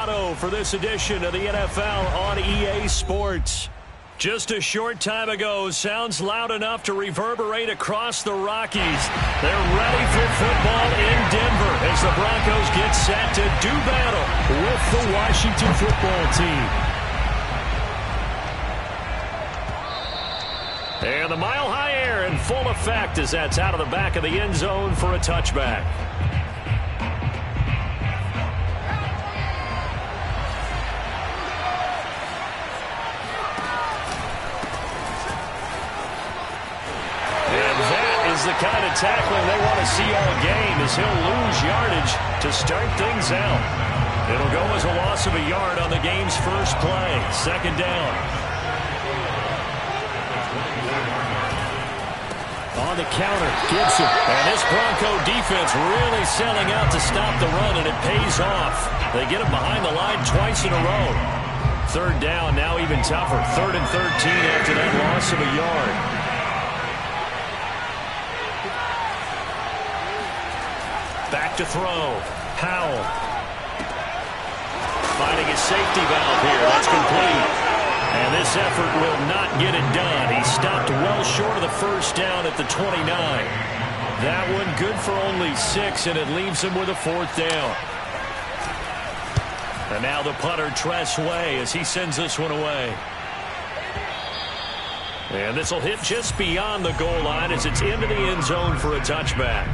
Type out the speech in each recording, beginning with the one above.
Colorado for this edition of the NFL on EA Sports. Just a short time ago, sounds loud enough to reverberate across the Rockies. They're ready for football in Denver as the Broncos get set to do battle with the Washington football team. And the mile-high air in full effect as that's out of the back of the end zone for a touchback. The kind of tackling they want to see all game as he'll lose yardage to start things out. It'll go as a loss of a yard on the game's first play. Second down. On the counter, Gibson. And this Bronco defense really selling out to stop the run, and it pays off. They get him behind the line twice in a row. Third down, now even tougher. 3rd and 13 after that loss of a yard. Back to throw. Powell. Finding his safety valve here. That's complete. And this effort will not get it done. He stopped well short of the first down at the 29. That one good for only 6, and it leaves him with a 4th down. And now the punter, Tress Way, as he sends this one away. And this will hit just beyond the goal line as it's into the end zone for a touchback.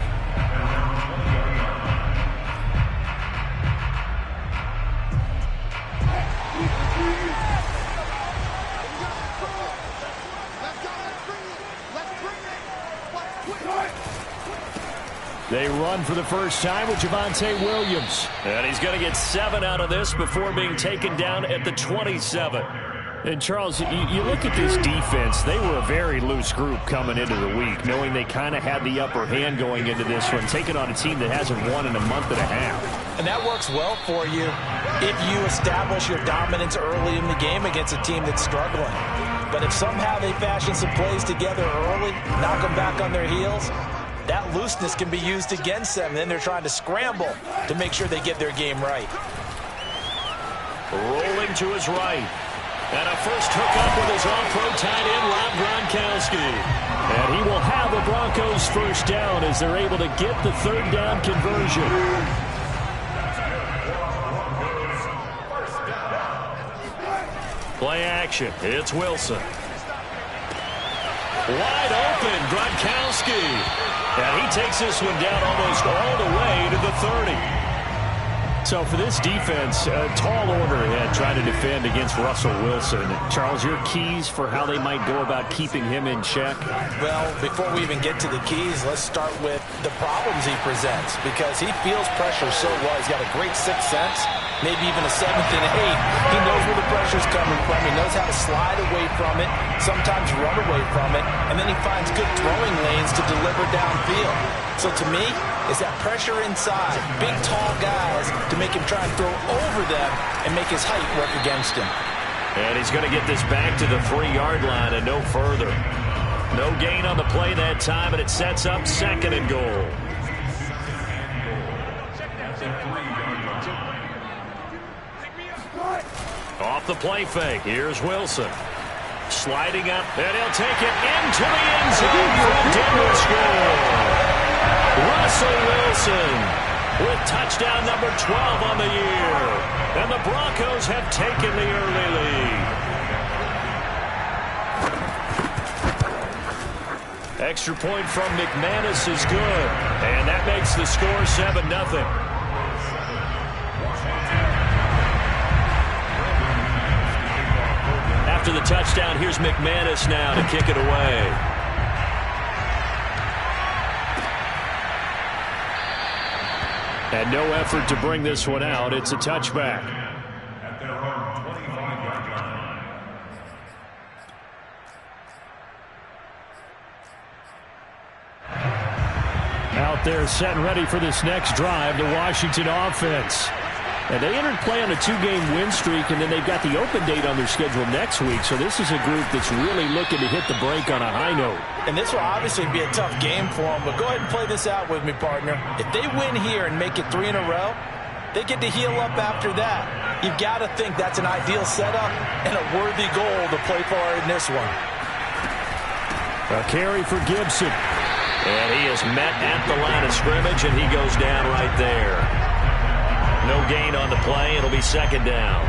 They run for the first time with Javonte Williams. And he's going to get 7 out of this before being taken down at the 27. And, Charles, you look at this defense, they were a very loose group coming into the week, knowing they kind of had the upper hand going into this one, taking on a team that hasn't won in a month and a half. And that works well for you if you establish your dominance early in the game against a team that's struggling. But if somehow they fashion some plays together early, knock them back on their heels, that looseness can be used against them. Then they're trying to scramble to make sure they get their game right. Rolling to his right. And a first hookup with his all-pro tight end, Rob Gronkowski. And he will have the Broncos first down as they're able to get the 3rd down conversion. Play action. It's Wilson. Wide open, Gronkowski. And he takes this one down almost all the way to the 30. So for this defense, a tall order ahead trying to defend against Russell Wilson. Charles, your keys for how they might go about keeping him in check? Well, before we even get to the keys, let's start with the problems he presents, because he feels pressure so well. He's got a great sixth sense, maybe even a 7th and 8. He knows where the pressure's coming from. He knows how to slide away from it, sometimes run away from it, and then he finds good throwing lanes to deliver downfield. So to me, it's that pressure inside, big, tall guys to make him try and throw over them and make his height work against him. And he's going to get this back to the 3-yard line and no further. No gain on the play that time, and it sets up 2nd and goal. Off the play fake, here's Wilson. Sliding up, and he'll take it into the end zone for a Denver score. Russell Wilson with touchdown number 12 on the year. And the Broncos have taken the early lead. Extra point from McManus is good. And that makes the score 7-0. After the touchdown, here's McManus now to kick it away. And no effort to bring this one out. It's a touchback. Out there set and ready for this next drive, the Washington offense. And they entered play on a 2-game win streak, and then they've got the open date on their schedule next week. So this is a group that's really looking to hit the break on a high note. And this will obviously be a tough game for them, but go ahead and play this out with me, partner. If they win here and make it 3 in a row, they get to heal up after that. You've got to think that's an ideal setup and a worthy goal to play for in this one. A carry for Gibson. And he is met at the line of scrimmage, and he goes down right there. No gain on the play. It'll be second down.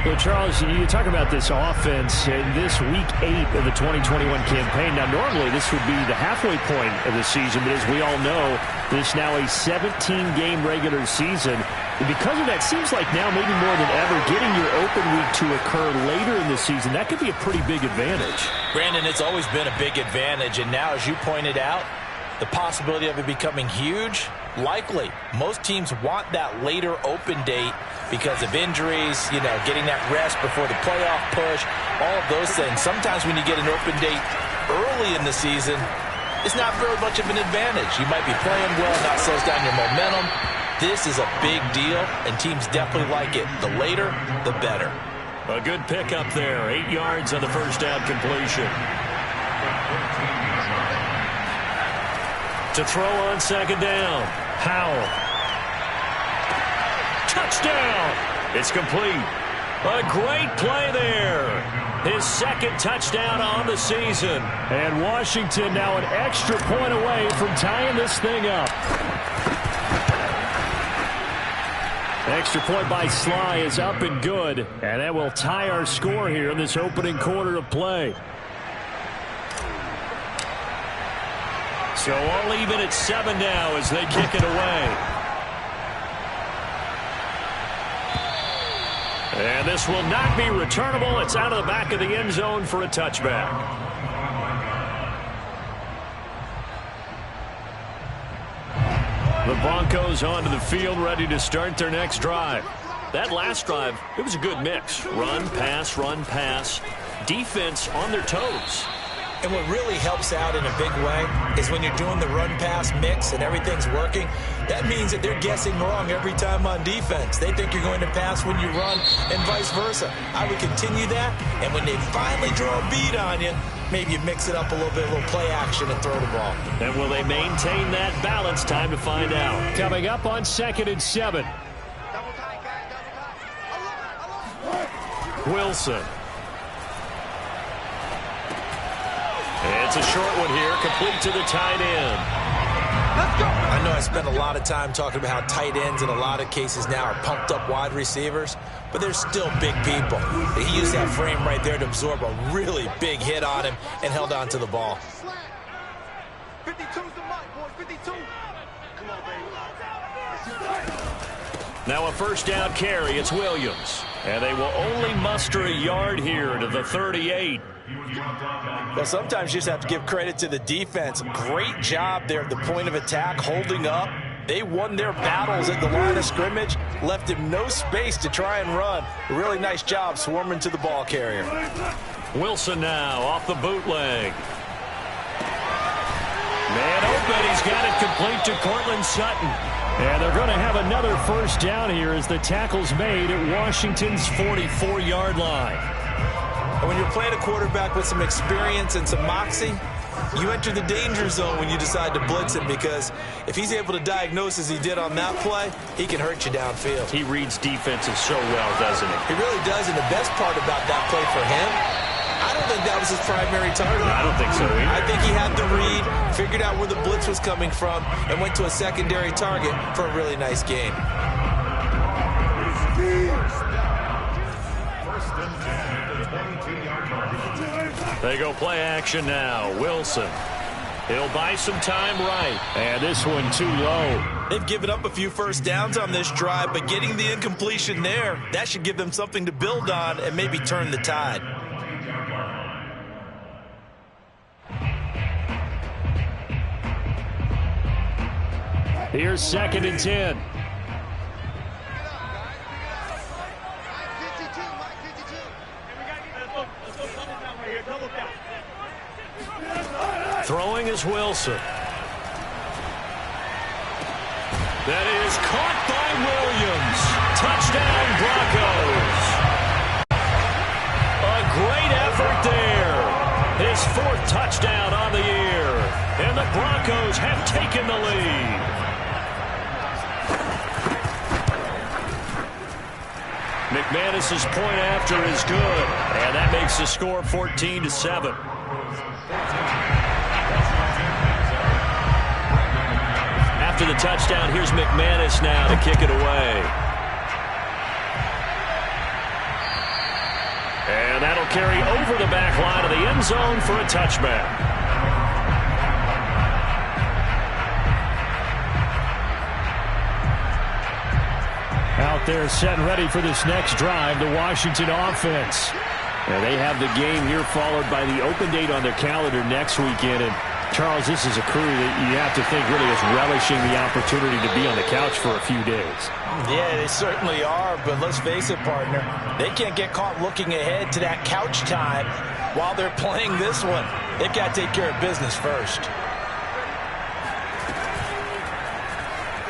Well, Charles, you talk about this offense in this Week 8 of the 2021 campaign. Now, normally this would be the halfway point of the season, but as we all know, this is now a 17-game regular season. And because of that, seems like now maybe more than ever, getting your open week to occur later in the season, that could be a pretty big advantage. Brandon, it's always been a big advantage, and now, as you pointed out, the possibility of it becoming huge, likely. Most teams want that later open date because of injuries, you know, getting that rest before the playoff push, all of those things. Sometimes when you get an open date early in the season, it's not very much of an advantage. You might be playing well, not slows down your momentum. This is a big deal, and teams definitely like it. The later, the better. A good pickup there. 8 yards on the first down completion. To throw on second down. Howell. Touchdown. It's complete. A great play there. His second touchdown on the season. And Washington now an extra point away from tying this thing up. Extra point by Sly is up and good. And that will tie our score here in this opening quarter of play. So all even at 7 now as they kick it away. And this will not be returnable. It's out of the back of the end zone for a touchback. The Broncos onto the field, ready to start their next drive. That last drive, it was a good mix. Run, pass, defense on their toes. And what really helps out in a big way is when you're doing the run-pass mix and everything's working, that means that they're guessing wrong every time on defense. They think you're going to pass when you run and vice versa. I would continue that, and when they finally draw a beat on you, maybe you mix it up a little bit, a little play action and throw the ball. And will they maintain that balance? Time to find out. Coming up on 2nd and 7. Wilson. It's a short one here, complete to the tight end. Let's go. I know I spent a lot of time talking about how tight ends in a lot of cases now are pumped up wide receivers, but they're still big people. He used that frame right there to absorb a really big hit on him and held on to the ball. 52's the mark, boys. 52. Come on, baby. Now a first down carry. It's Williams. And they will only muster a yard here to the 38. Well, sometimes you just have to give credit to the defense. Great job there at the point of attack, holding up. They won their battles at the line of scrimmage, left him no space to try and run. A really nice job swarming to the ball carrier. Wilson now off the bootleg. Man open, he's got it complete to Courtland Sutton. And they're going to have another first down here as the tackle's made at Washington's 44-yard line. And when you're playing a quarterback with some experience and some moxie, you enter the danger zone when you decide to blitz him, because if he's able to diagnose as he did on that play, he can hurt you downfield. He reads defenses so well, doesn't he? He really does, and the best part about that play for him, I don't think that was his primary target. I don't think so either. I think he had the read, figured out where the blitz was coming from, and went to a secondary target for a really nice gain. They go play action now. Wilson. He'll buy some time right. And this one too low. They've given up a few first downs on this drive, but getting the incompletion there, that should give them something to build on and maybe turn the tide. Here's 2nd and 10. Throwing is Wilson. That is caught by Williams. Touchdown, Broncos. A great effort there. His 4th touchdown on the year. And the Broncos have taken the lead. McManus's point after is good, and that makes the score 14-7. After the touchdown, here's McManus now to kick it away. And that'll carry over the back line of the end zone for a touchback. Out there set and ready for this next drive, the Washington offense. Now they have the game here followed by the open date on their calendar next weekend. And Charles, this is a crew that you have to think really is relishing the opportunity to be on the couch for a few days. Yeah, they certainly are, but let's face it, partner. They can't get caught looking ahead to that couch time while they're playing this one. They've got to take care of business first.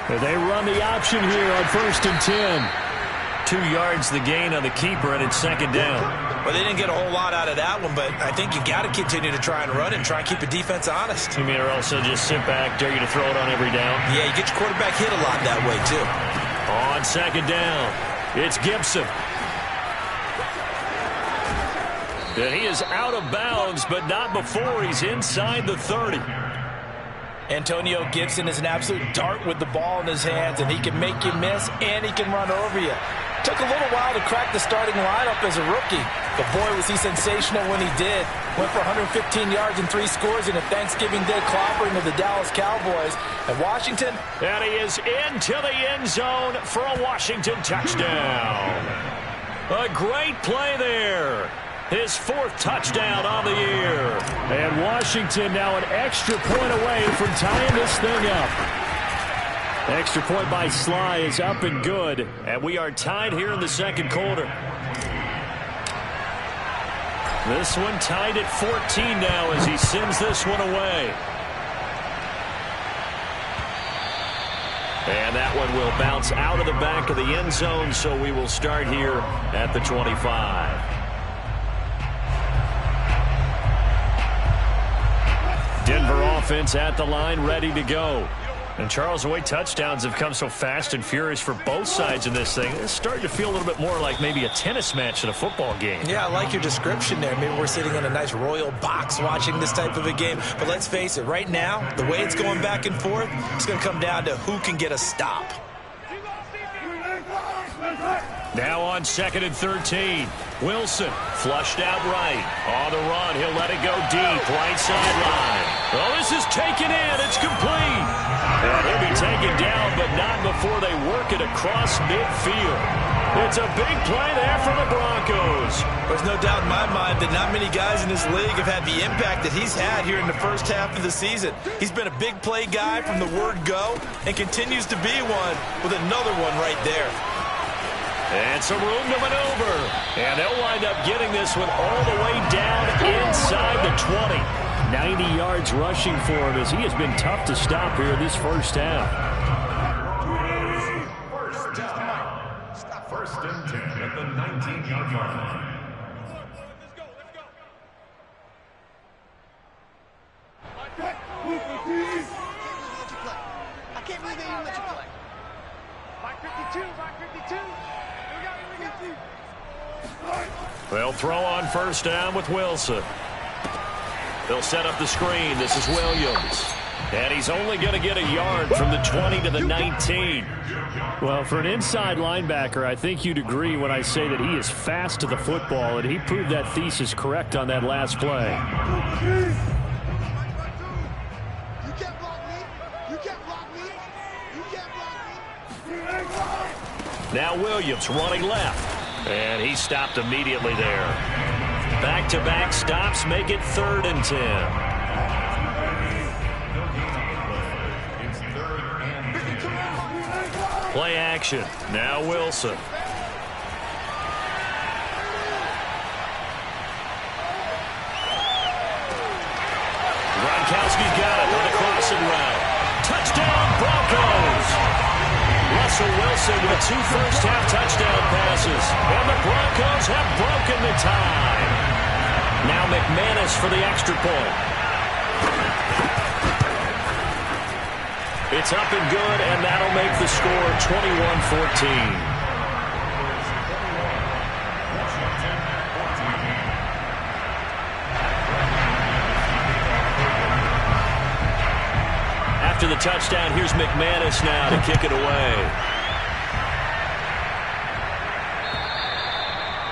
They run the option here on 1st and 10. 2 yards the gain on the keeper, and it's second down. Well, they didn't get a whole lot out of that one, but I think you got to continue to try and run and try and keep the defense honest. You mean, or also just sit back, dare you to throw it on every down? Yeah, you get your quarterback hit a lot that way, too. On second down, it's Gibson. And he is out of bounds, but not before he's inside the 30. Antonio Gibson is an absolute dart with the ball in his hands, and he can make you miss, and he can run over you. Took a little while to crack the starting lineup as a rookie, but boy, was he sensational when he did. Went for 115 yards and 3 scores in a Thanksgiving Day clobbering of the Dallas Cowboys. And Washington, and he is into the end zone for a Washington touchdown. A great play there. His 4th touchdown on the year. And Washington now an extra point away from tying this thing up. Extra point by Sly is up and good. And we are tied here in the second quarter. This one tied at 14 now as he sends this one away. And that one will bounce out of the back of the end zone, so we will start here at the 25. Denver offense at the line, ready to go. And Charles, the way touchdowns have come so fast and furious for both sides in this thing, it's starting to feel a little bit more like maybe a tennis match in a football game. Yeah, I like your description there. Maybe we're sitting in a nice royal box watching this type of a game. But let's face it, right now, the way it's going back and forth, it's going to come down to who can get a stop. Now on 2nd and 13. Wilson flushed out right. On the run, he'll let it go deep. Right sideline. Oh, this is taken in. It's complete. And he'll be taken down, but not before they work it across midfield. It's a big play there for the Broncos. There's no doubt in my mind that not many guys in this league have had the impact that he's had here in the first half of the season. He's been a big play guy from the word go and continues to be one with another one right there. And some room to maneuver. And they'll wind up getting this one all the way down inside the 20. 90 yards rushing for him as he has been tough to stop here in this first half. First and 10 at the 19-yard line. I can't believe they even let you play. Back 52, back 52. They'll throw on first down with Wilson. They'll set up the screen. This is Williams. And he's only going to get a yard from the 20 to the 19. Well, for an inside linebacker, I think you'd agree when I say that he is fast to the football, and he proved that thesis correct on that last play. You can't block me. You can't block me. You can't block me. Now Williams running left. And he stopped immediately there. Back-to-back stops make it 3rd and 10. Play action. Now Wilson. Gronkowski's got it on the crossing route. Touchdown Broncos. Russell Wilson with 2 first-half touchdown passes. And the Broncos have broken the tie. Now McManus for the extra point. It's up and good, and that'll make the score 21-14. to the touchdown. Here's McManus now to kick it away.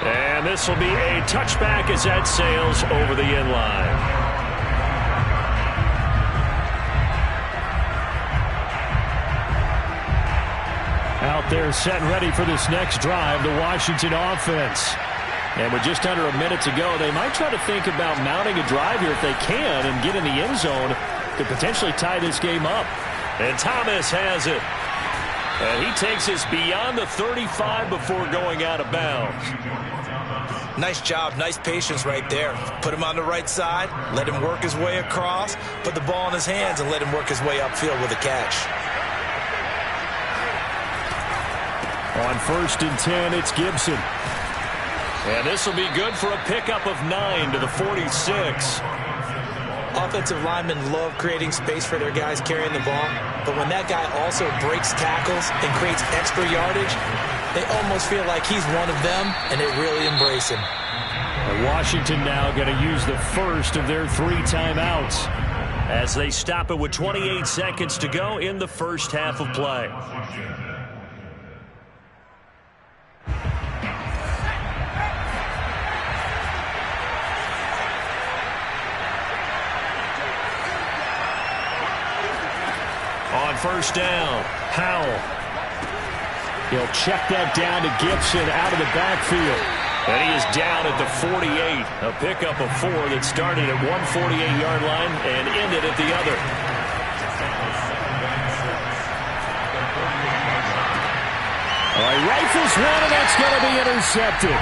And this will be a touchback as that sails over the end line. Out there set and ready for this next drive, the Washington offense. And with just under a minute to go, they might try to think about mounting a drive here if they can and get in the end zone to potentially tie this game up. And Thomas has it. And he takes us beyond the 35 before going out of bounds. Nice job, nice patience right there. Put him on the right side, let him work his way across, put the ball in his hands, and let him work his way upfield with a catch. On 1st and 10, it's Gibson. And this will be good for a pickup of 9 to the 46. Offensive linemen love creating space for their guys carrying the ball, but when that guy also breaks tackles and creates extra yardage, they almost feel like he's one of them, and they really embrace him. And Washington now going to use the first of their 3 timeouts as they stop it with 28 seconds to go in the first half of play. On 1st down, Howell. He'll check that down to Gibson out of the backfield. And he is down at the 48. A pickup of 4 that started at one 48-yard line and ended at the other. All right, rifles one, and that's going to be intercepted.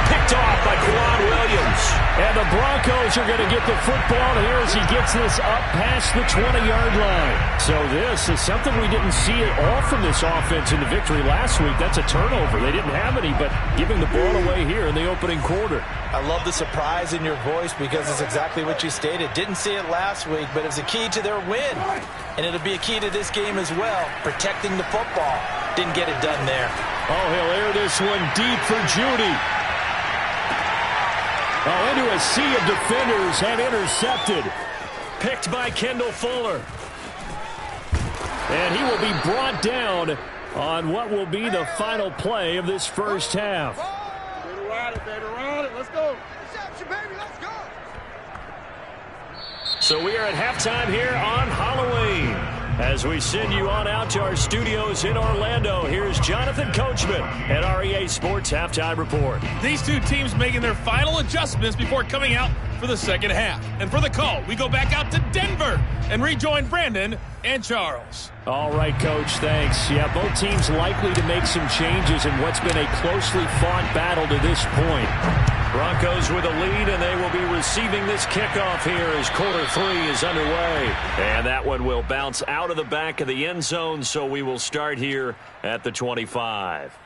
Picked off by Quan Williams. And the Broncos are going to get the football here as he gets this up past the 20-yard line. So this is something we didn't see at all from this offense in the victory last week. That's a turnover. They didn't have any, but giving the ball away here in the opening quarter. I love the surprise in your voice because it's exactly what you stated. Didn't see it last week, but it's a key to their win. And it'll be a key to this game as well, protecting the football. Didn't get it done there. Oh, he'll air this one deep for Judy. Oh, into a sea of defenders and intercepted. Picked by Kendall Fuller. And he will be brought down on what will be the final play of this first half. Better ride it, better ride it. Let's go. Reception, baby, let's go. So we are at halftime here on Halloween. As we send you on out to our studios in Orlando, here's Jonathan Coachman at REA Sports Halftime Report. These two teams making their final adjustments before coming out for the second half. And for the call, we go back out to Denver and rejoin Brandon and Charles. All right, Coach, thanks. Yeah, both teams likely to make some changes in what's been a closely fought battle to this point. Broncos with a lead, and they will be receiving this kickoff here as quarter 3 is underway. And that one will bounce out of the back of the end zone, so we will start here at the 25.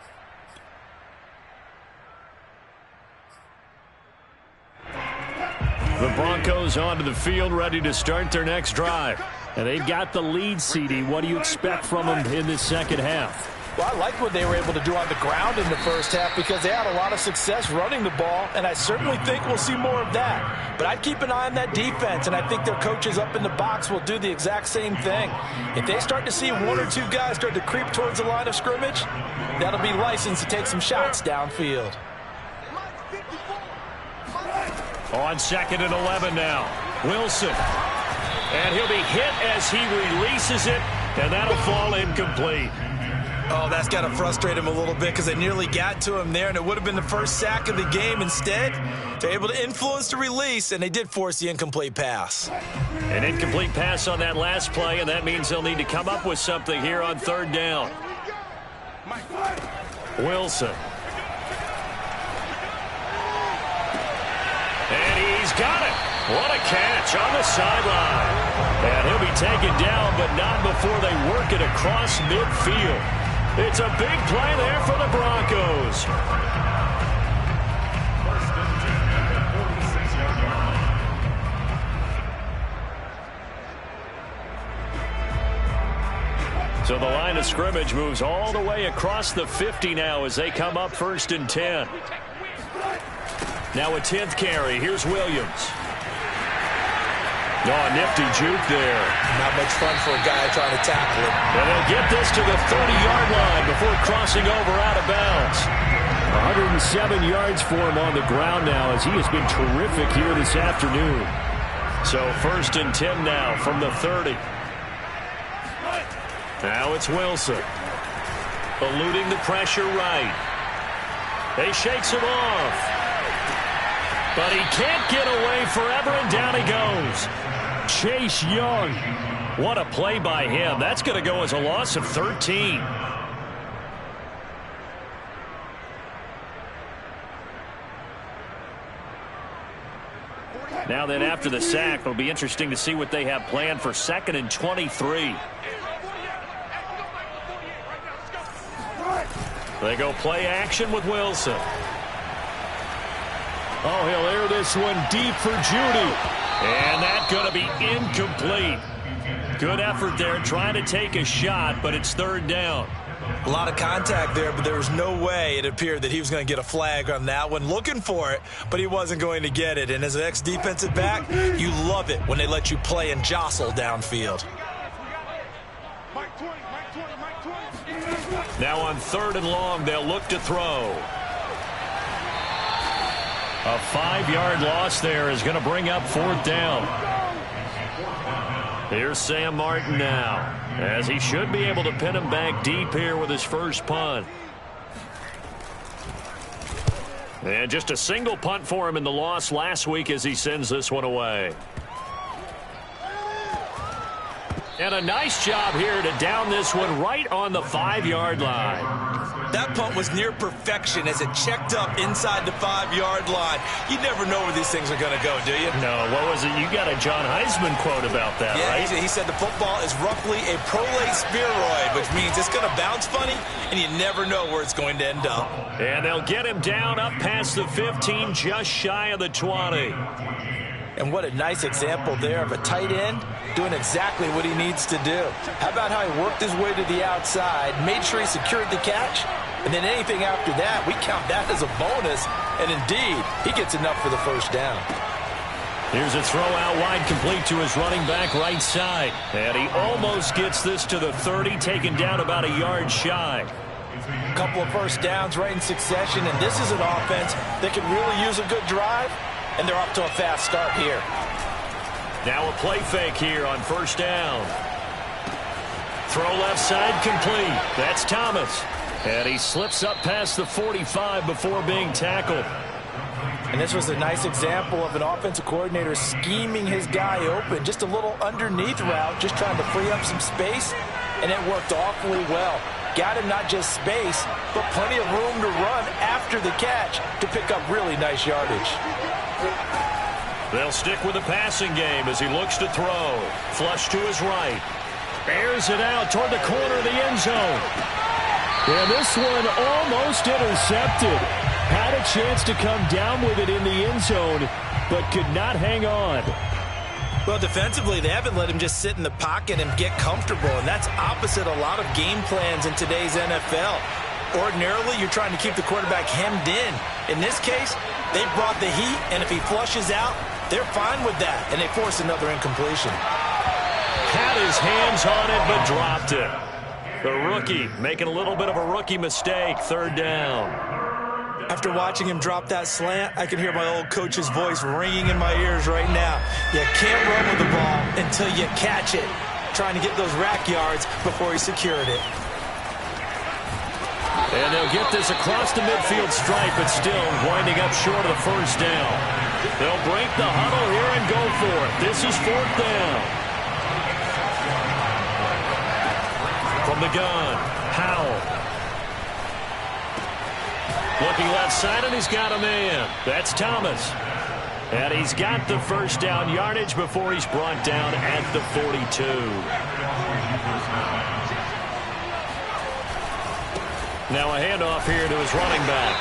The Broncos onto the field, ready to start their next drive. And they've got the lead, CD. What do you expect from them in this second half? Well, I like what they were able to do on the ground in the first half because they had a lot of success running the ball, and I certainly think we'll see more of that. But I'd keep an eye on that defense, and I think their coaches up in the box will do the exact same thing. If they start to see 1 or 2 guys start to creep towards the line of scrimmage, that'll be licensed to take some shots downfield. On 2nd and 11 now, Wilson. And he'll be hit as he releases it, and that'll fall incomplete. Oh, that's got to frustrate him a little bit because they nearly got to him there, and it would have been the first sack of the game. Instead, they're able to influence the release, and they did force the incomplete pass. An incomplete pass on that last play, and that means they'll need to come up with something here on 3rd down. Wilson. And he's got it. What a catch on the sideline. And he'll be taken down, but not before they work it across midfield. It's a big play there for the Broncos. So the line of scrimmage moves all the way across the 50 now as they come up 1st and 10. Now a 10th carry. Here's Williams. Oh, nifty juke there. Not much fun for a guy trying to tackle it. And they'll get this to the 30-yard line before crossing over out of bounds. 107 yards for him on the ground now as he has been terrific here this afternoon. So 1st and 10 now from the 30. Now it's Wilson. Eluding the pressure right. He shakes him off. But he can't get away forever, and down he goes. Chase Young. What a play by him. That's going to go as a loss of 13. Now then, after the sack, it'll be interesting to see what they have planned for 2nd and 23. They go play action with Wilson. Oh, he'll air this one deep for Judy. And that's going to be incomplete. Good effort there trying to take a shot, but it's 3rd down. A lot of contact there, but there was no way it appeared that he was going to get a flag on that one. Looking for it, but he wasn't going to get it. And as an ex-defensive back, you love it when they let you play and jostle downfield. Now on 3rd and long, they'll look to throw. A 5-yard loss there is going to bring up 4th down. Here's Sam Martin now, as he should be able to pin him back deep here with his first punt. And just a single punt for him in the loss last week as he sends this one away. And a nice job here to down this one right on the 5-yard line. That punt was near perfection as it checked up inside the 5-yard line. You never know where these things are going to go, do you? No, what was it? You got a John Heisman quote about that, yeah, right? He said the football is roughly a prolate spheroid, which means it's going to bounce funny, and you never know where it's going to end up. And they'll get him down up past the 15, just shy of the 20. And what a nice example there of a tight end doing exactly what he needs to do. How about how he worked his way to the outside, made sure he secured the catch, and then anything after that, we count that as a bonus. And indeed, he gets enough for the 1st down. Here's a throw out wide, complete to his running back right side. And he almost gets this to the 30, taken down about a yard shy. A couple of 1st downs right in succession, and this is an offense that can really use a good drive. And they're off to a fast start here. Now a play fake here on 1st down. Throw left side complete. That's Thomas. And he slips up past the 45 before being tackled. And this was a nice example of an offensive coordinator scheming his guy open. Just a little underneath route, just trying to free up some space. And it worked awfully well. Got him not just space, but plenty of room to run after the catch to pick up really nice yardage. They'll stick with the passing game as he looks to throw. Flush to his right. Airs it out toward the corner of the end zone. And this one almost intercepted. Had a chance to come down with it in the end zone, but could not hang on. Well, defensively, they haven't let him just sit in the pocket and get comfortable, and that's opposite a lot of game plans in today's NFL. Ordinarily, you're trying to keep the quarterback hemmed in. In this case, they brought the heat, and if he flushes out, they're fine with that, and they force another incompletion. Had his hands on it, but dropped it. The rookie making a little bit of a rookie mistake, 3rd down. After watching him drop that slant, I can hear my old coach's voice ringing in my ears right now. You can't run with the ball until you catch it. Trying to get those rack yards before he secured it. And they'll get this across the midfield stripe, but still winding up short of the 1st down. They'll break the huddle here and go for it. This is 4th down. From the gun, Howell. Looking left side, and he's got a man. That's Thomas. And he's got the 1st down yardage before he's brought down at the 42. Now a handoff here to his running back.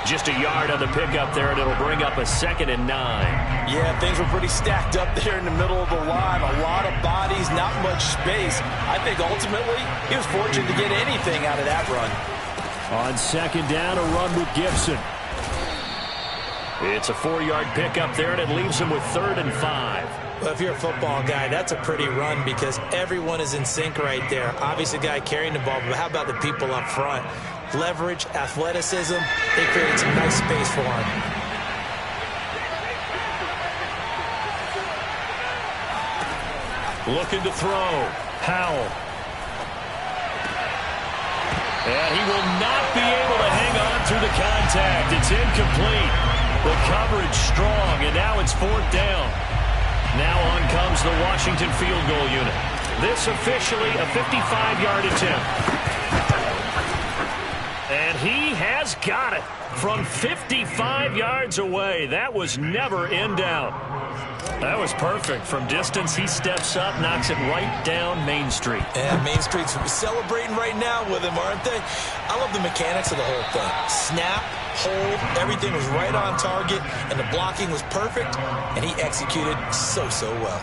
Just a yard on the pickup there, and it'll bring up a 2nd and 9. Yeah, things were pretty stacked up there in the middle of the line. A lot of bodies, not much space. I think ultimately he was fortunate to get anything out of that run. On 2nd down, a run with Gibson. It's a 4-yard pickup there, and it leaves him with 3rd and 5. Well, if you're a football guy, that's a pretty run because everyone is in sync right there. Obviously, the guy carrying the ball, but how about the people up front? Leverage, athleticism, they created some nice space for him. Looking to throw. Howell. And he will not be able to hang on through the contact. It's incomplete. The coverage strong, and now it's 4th down. Now on comes the Washington field goal unit. This officially a 55-yard attempt. And he has got it from 55 yards away. That was never in doubt. That was perfect. From distance, he steps up, knocks it right down Main Street. And Main Street's celebrating right now with him, aren't they? I love the mechanics of the whole thing. Snap, hold, everything was right on target, and the blocking was perfect, and he executed so well.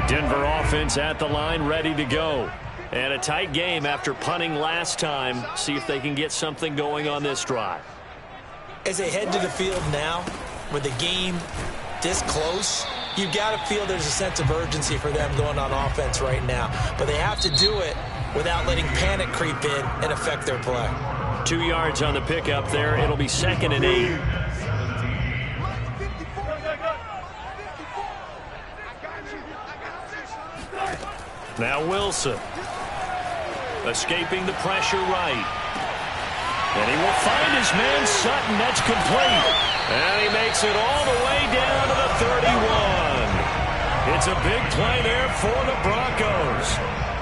Denver offense at the line, ready to go. And a tight game after punting last time. See if they can get something going on this drive. As they head to the field now, with the game this close, you've got to feel there's a sense of urgency for them going on offense right now. But they have to do it without letting panic creep in and affect their play. 2 yards on the pickup there. It'll be 2nd and 8. Now Wilson. Escaping the pressure right. And he will find his man Sutton. That's complete. And he makes it all the way down to the 31. It's a big play there for the Broncos.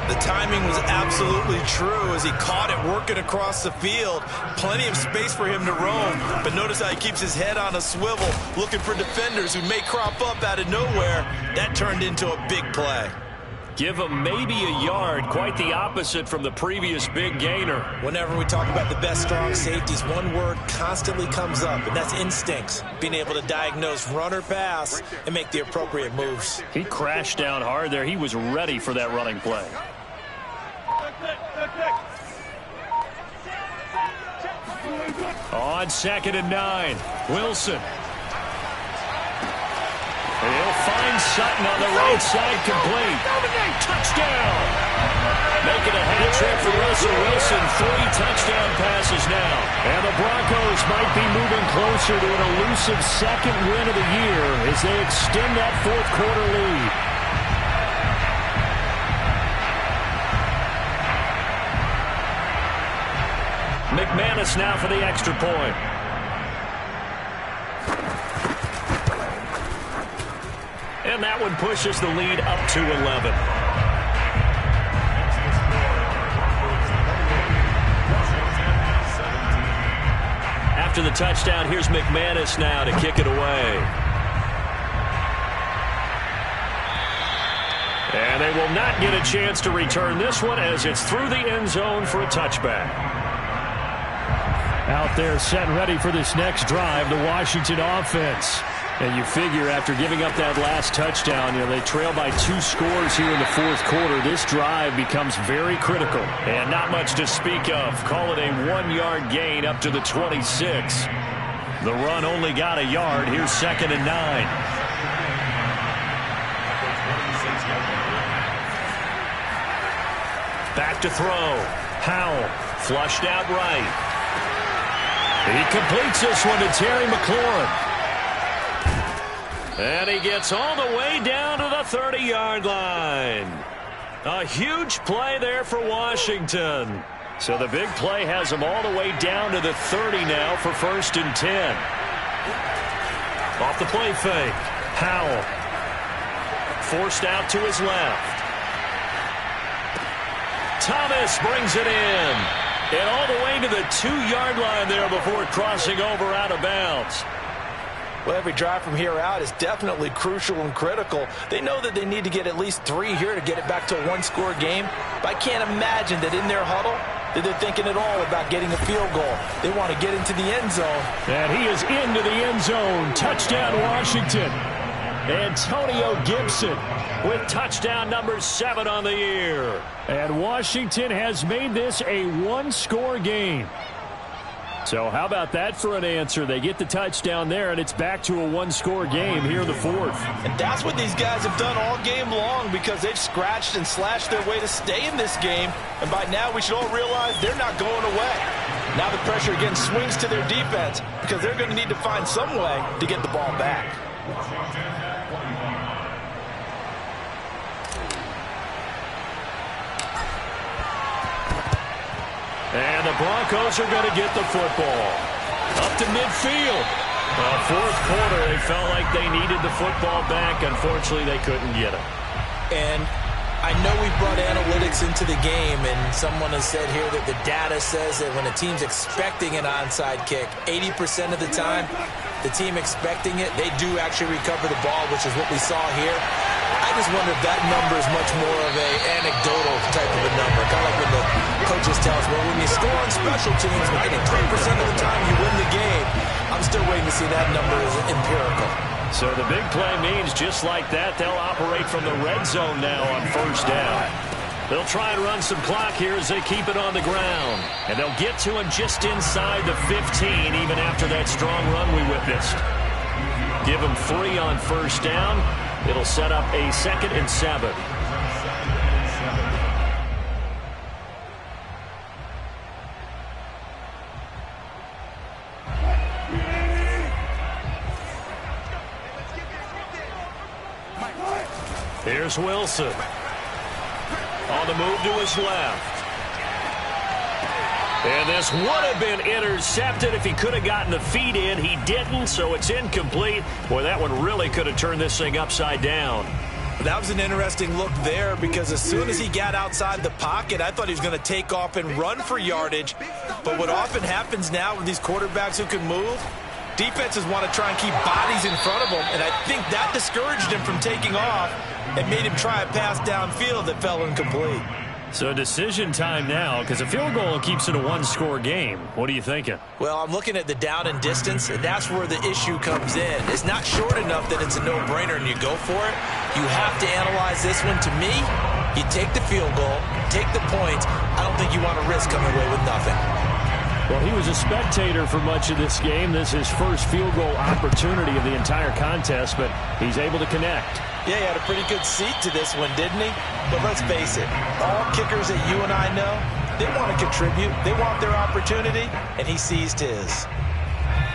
The timing was absolutely true as he caught it working across the field. Plenty of space for him to roam. But notice how he keeps his head on a swivel, looking for defenders who may crop up out of nowhere. That turned into a big play. Give him maybe a yard. Quite the opposite from the previous big gainer. Whenever we talk about the best strong safeties, one word constantly comes up, and that's instincts. Being able to diagnose run or pass and make the appropriate moves. He crashed down hard there. He was ready for that running play. On 2nd and 9, Wilson. And he'll find Sutton on the right side, complete. Touchdown! Making a hat trick for Russell Wilson. 3 touchdown passes now. And the Broncos might be moving closer to an elusive 2nd win of the year as they extend that 4th quarter lead. McManus now for the extra point. And that one pushes the lead up to 11. After the touchdown, here's McManus now to kick it away. And they will not get a chance to return this one as it's through the end zone for a touchback. Out there set and ready for this next drive, the Washington offense. And you figure after giving up that last touchdown, they trail by 2 scores here in the 4th quarter. This drive becomes very critical. And not much to speak of. Call it a 1-yard gain up to the 26. The run only got a yard. Here's 2nd and 9. Back to throw. Howell flushed out right. He completes this one to Terry McLaurin. And he gets all the way down to the 30-yard line. A huge play there for Washington. So the big play has them all the way down to the 30 now for 1st and 10. Off the play fake. Howell. Forced out to his left. Thomas brings it in. And all the way to the 2-yard line there before crossing over out of bounds. Well, every drive from here out is definitely crucial and critical. They know that they need to get at least 3 here to get it back to a 1-score game. But I can't imagine that in their huddle that they're thinking at all about getting a field goal. They want to get into the end zone. And he is into the end zone. Touchdown, Washington. Antonio Gibson with touchdown number 7 on the year. And Washington has made this a 1-score game. So how about that for an answer? They get the touchdown there, and it's back to a one-score game here in the fourth. And that's what these guys have done all game long because they've scratched and slashed their way to stay in this game. And by now, we should all realize they're not going away. Now the pressure again swings to their defense because they're going to need to find some way to get the ball back. And the Broncos are going to get the football up to midfield. Fourth quarter, they felt like they needed the football back. Unfortunately, they couldn't get it. And I know we brought analytics into the game, and someone has said here that the data says that when a team's expecting an onside kick, 80% of the time, the team expecting it, they do actually recover the ball, which is what we saw here. I just wonder if that number is much more of an anecdotal type of a number. Kind of like when the coaches tell us, well, when you score on special teams, 93% of the time you win the game. I'm still waiting to see that number as empirical. So the big play means just like that, they'll operate from the red zone now on first down. They'll try and run some clock here as they keep it on the ground. And they'll get to him just inside the 15, even after that strong run we witnessed. Give him 3 on first down. It'll set up a 2nd and 7. Here's Wilson. On the move to his left. And this would have been intercepted if he could have gotten the feet in. He didn't, so it's incomplete. Boy, that one really could have turned this thing upside down. That was an interesting look there because as soon as he got outside the pocket, I thought he was going to take off and run for yardage. But what often happens now with these quarterbacks who can move, defenses want to try and keep bodies in front of them, and I think that discouraged him from taking off and made him try a pass downfield that fell incomplete. So decision time now, because a field goal keeps it a one-score game. What are you thinking? Well, I'm looking at the down and distance, and that's where the issue comes in. It's not short enough that it's a no-brainer and you go for it. You have to analyze this one. To me, you take the field goal, take the points. I don't think you want to risk coming away with nothing. Well, he was a spectator for much of this game. This is his first field goal opportunity of the entire contest, but he's able to connect. Yeah, he had a pretty good seat to this one, didn't he? But let's face it, all kickers that you and I know, they want to contribute. They want their opportunity, and he seized his.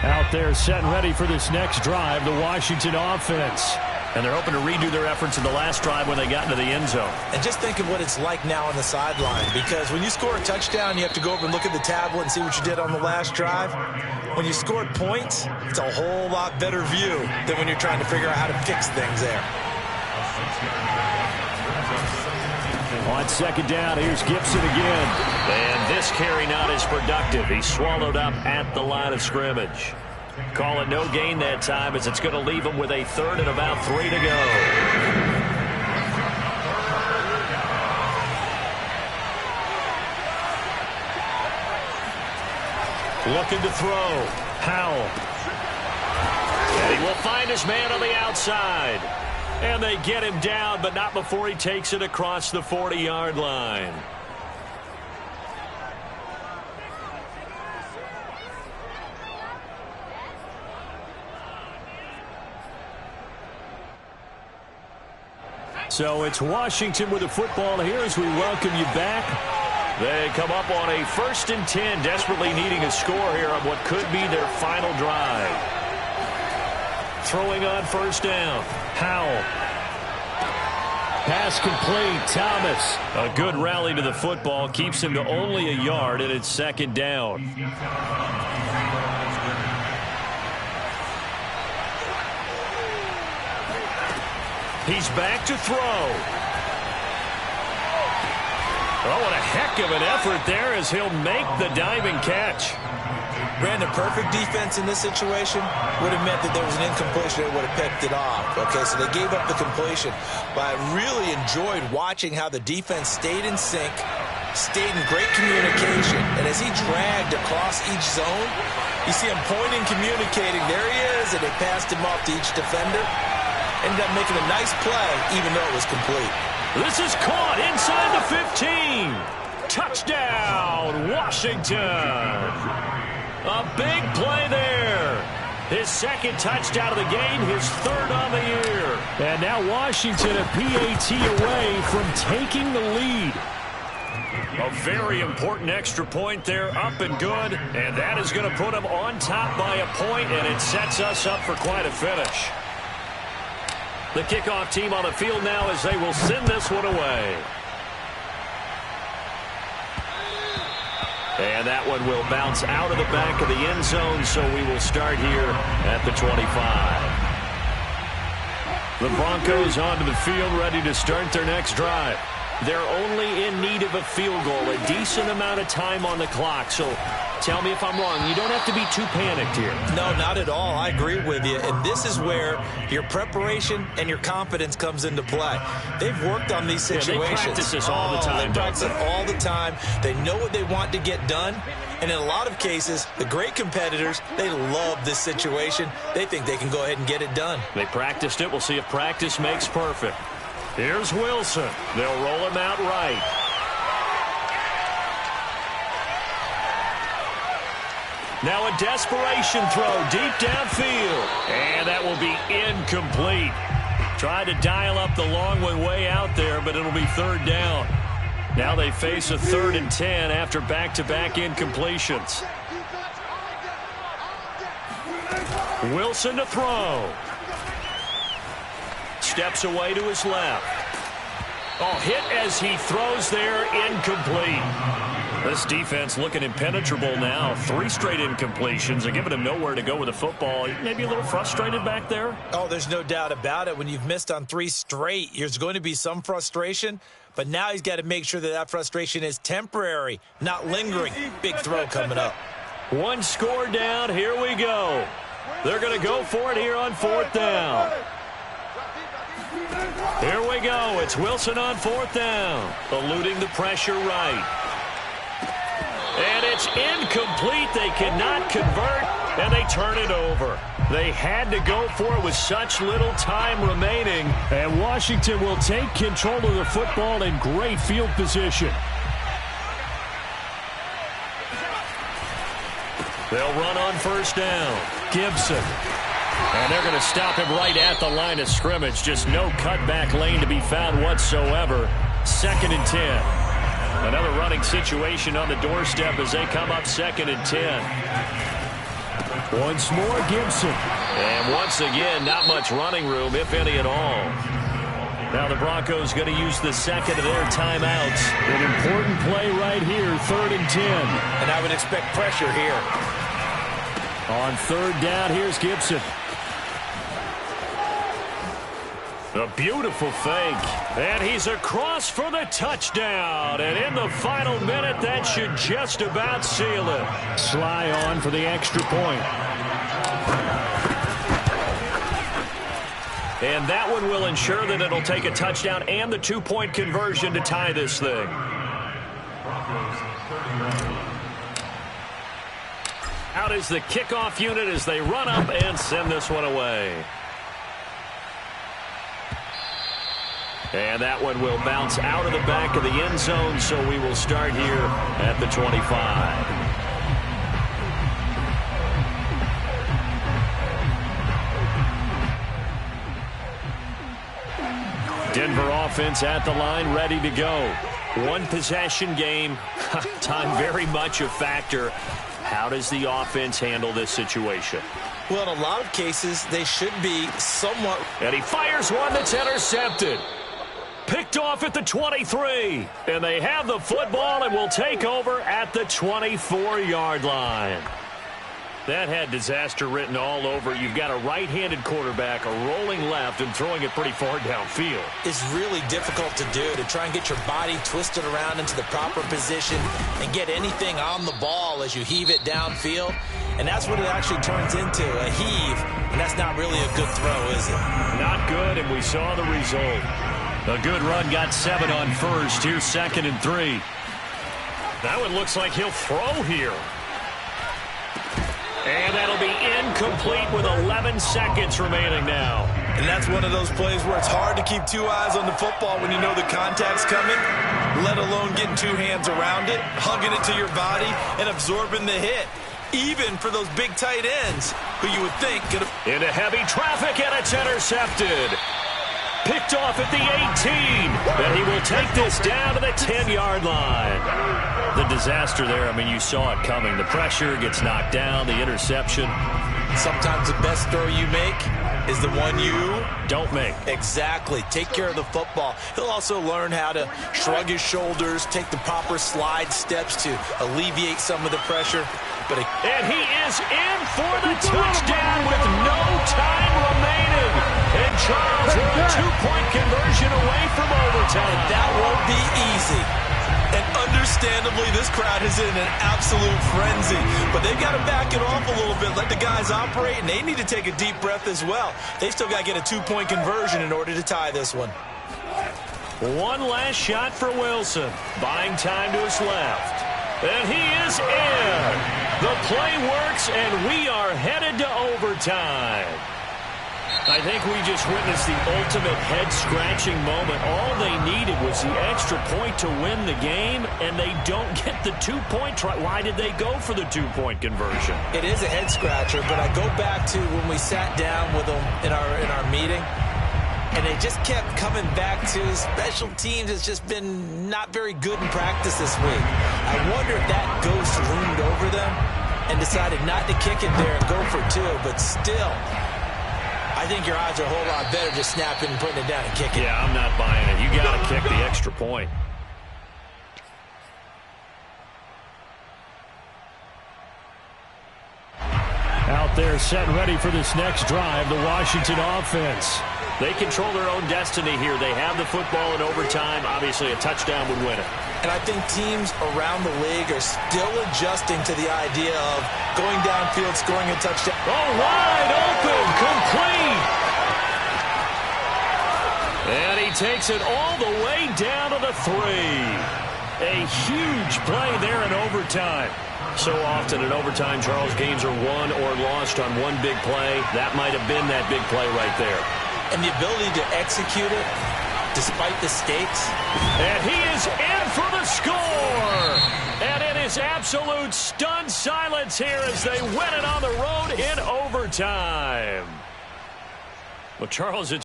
Out there set and ready for this next drive, the Washington offense. And they're hoping to redo their efforts in the last drive when they got into the end zone. And just think of what it's like now on the sideline, because when you score a touchdown, you have to go over and look at the tablet and see what you did on the last drive. When you scored points, it's a whole lot better view than when you're trying to figure out how to fix things there. On second down, here's Gibson again. And this carry not as productive. He's swallowed up at the line of scrimmage. Call it no gain that time as it's going to leave him with a 3rd and about 3 to go. Looking to throw. Howell. And he will find his man on the outside. And they get him down, but not before he takes it across the 40-yard line. So it's Washington with the football here as we welcome you back. They come up on a 1st and 10, desperately needing a score here on what could be their final drive. Throwing on first down. Howell. Pass complete. Thomas. A good rally to the football. Keeps him to only a yard, and it's 2nd down. He's back to throw. Oh, what a heck of an effort there as he'll make the diving catch. Brandon, perfect defense in this situation would have meant that there was an incompletion that would have picked it off. Okay, so they gave up the completion. But I really enjoyed watching how the defense stayed in sync, stayed in great communication. And as he dragged across each zone, you see him pointing, communicating. There he is, and they passed him off to each defender. Ended up making a nice play, even though it was complete. This is caught inside the 15. Touchdown, Washington. A big play there. His second touchdown of the game, his third on the year. And now Washington a PAT away from taking the lead. A very important extra point there, up and good. And that is going to put them on top by a point, and it sets us up for quite a finish. The kickoff team on the field now as they will send this one away. And that one will bounce out of the back of the end zone, so we will start here at the 25. The Broncos onto the field, ready to start their next drive. They're only in need of a field goal, a decent amount of time on the clock. So tell me if I'm wrong. You don't have to be too panicked here. No, not at all. I agree with you. And this is where your preparation and your confidence comes into play. They've worked on these situations. They practice this all the time. They practice it all the time. They know what they want to get done. And in a lot of cases, the great competitors, they love this situation. They think they can go ahead and get it done. They practiced it. We'll see if practice makes perfect. Here's Wilson. They'll roll him out right. Now a desperation throw deep downfield. And that will be incomplete. Tried to dial up the long one way out there, but it'll be third down. Now they face a 3rd and 10 after back-to-back incompletions. Wilson to throw. Steps away to his left. Oh, hit as he throws there, incomplete. This defense looking impenetrable now. 3 straight incompletions. They're giving him nowhere to go with the football. Maybe a little frustrated back there? Oh, there's no doubt about it. When you've missed on 3 straight, there's going to be some frustration. But now he's got to make sure that that frustration is temporary, not lingering. Big throw coming up. 1 score down. Here we go. They're going to go for it here on 4th down. Here we go. It's Wilson on 4th down. Eluding the pressure right. And it's incomplete. They cannot convert, and they turn it over. They had to go for it with such little time remaining. And Washington will take control of the football in great field position. They'll run on 1st down. Gibson. And they're going to stop him right at the line of scrimmage. Just no cutback lane to be found whatsoever. 2nd and 10. Another running situation on the doorstep as they come up 2nd and 10. Once more, Gibson. And once again, not much running room, if any at all. Now the Broncos going to use the 2nd of their timeouts. An important play right here, 3rd and 10. And I would expect pressure here. On 3rd down, here's Gibson. A beautiful fake. And he's across for the touchdown. And in the final minute, that should just about seal it. Sly on for the extra point. And that one will ensure that it'll take a touchdown and the 2-point conversion to tie this thing. Out is the kickoff unit as they run up and send this one away. And that one will bounce out of the back of the end zone, so we will start here at the 25. Denver offense at the line, ready to go. 1 possession game. Time very much a factor. How does the offense handle this situation? Well, in a lot of cases, they should be somewhat. And he fires one that's intercepted. Picked off at the 23. And they have the football and will take over at the 24-yard line. That had disaster written all over. You've got a right-handed quarterback, a rolling left, and throwing it pretty far downfield. It's really difficult to do, to try and get your body twisted around into the proper position and get anything on the ball as you heave it downfield. And that's what it actually turns into, a heave. And that's not really a good throw, is it? Not good, and we saw the result. A good run, got 7 on 1st. Here's 2nd and 3. That one looks like he'll throw here. And that'll be incomplete with 11 seconds remaining now. And that's one of those plays where it's hard to keep 2 eyes on the football when you know the contact's coming, let alone getting 2 hands around it, hugging it to your body, and absorbing the hit. even for those big tight ends who you would think could have. Into heavy traffic, and it's intercepted. Picked off at the 18, and he will take this down to the 10-yard line. The disaster there, I mean, you saw it coming. The pressure gets knocked down, the interception. Sometimes the best throw you make is the one you don't make. Exactly. Take care of the football. He'll also learn how to shrug his shoulders, take the proper slide steps to alleviate some of the pressure. And he is in for the touchdown with no time remaining. And Charles with a two-point conversion away from overtime. And that won't be easy. And understandably, this crowd is in an absolute frenzy. But they've got to back it off a little bit, let the guys operate, and they need to take a deep breath as well. They've still got to get a two-point conversion in order to tie this one. One last shot for Wilson. Buying time to his left. And he is in. The play works, and we are headed to overtime. I think we just witnessed the ultimate head-scratching moment. All they needed was the extra point to win the game, and they don't get the two-point try. Why did they go for the two-point conversion? It is a head-scratcher, but I go back to when we sat down with them in our meeting, and they just kept coming back to special teams has just been not very good in practice this week. I wonder if that ghost loomed over them and decided not to kick it there and go for two, but still, I think your odds are a whole lot better just snapping and putting it down and kicking. Yeah, I'm not buying it. You got to kick the extra point. Out there set ready for this next drive, the Washington offense. They control their own destiny here. They have the football in overtime. Obviously, a touchdown would win it. And I think teams around the league are still adjusting to the idea of going downfield, scoring a touchdown. Oh, wide open, complete. And he takes it all the way down to the 3. A huge play there in overtime. So often in overtime, Charles, games are won or lost on one big play. That might have been that big play right there. And the ability to execute it despite the stakes. And he is in for the score. And it is absolute stunned silence here as they win it on the road in overtime. Well, Charles, it's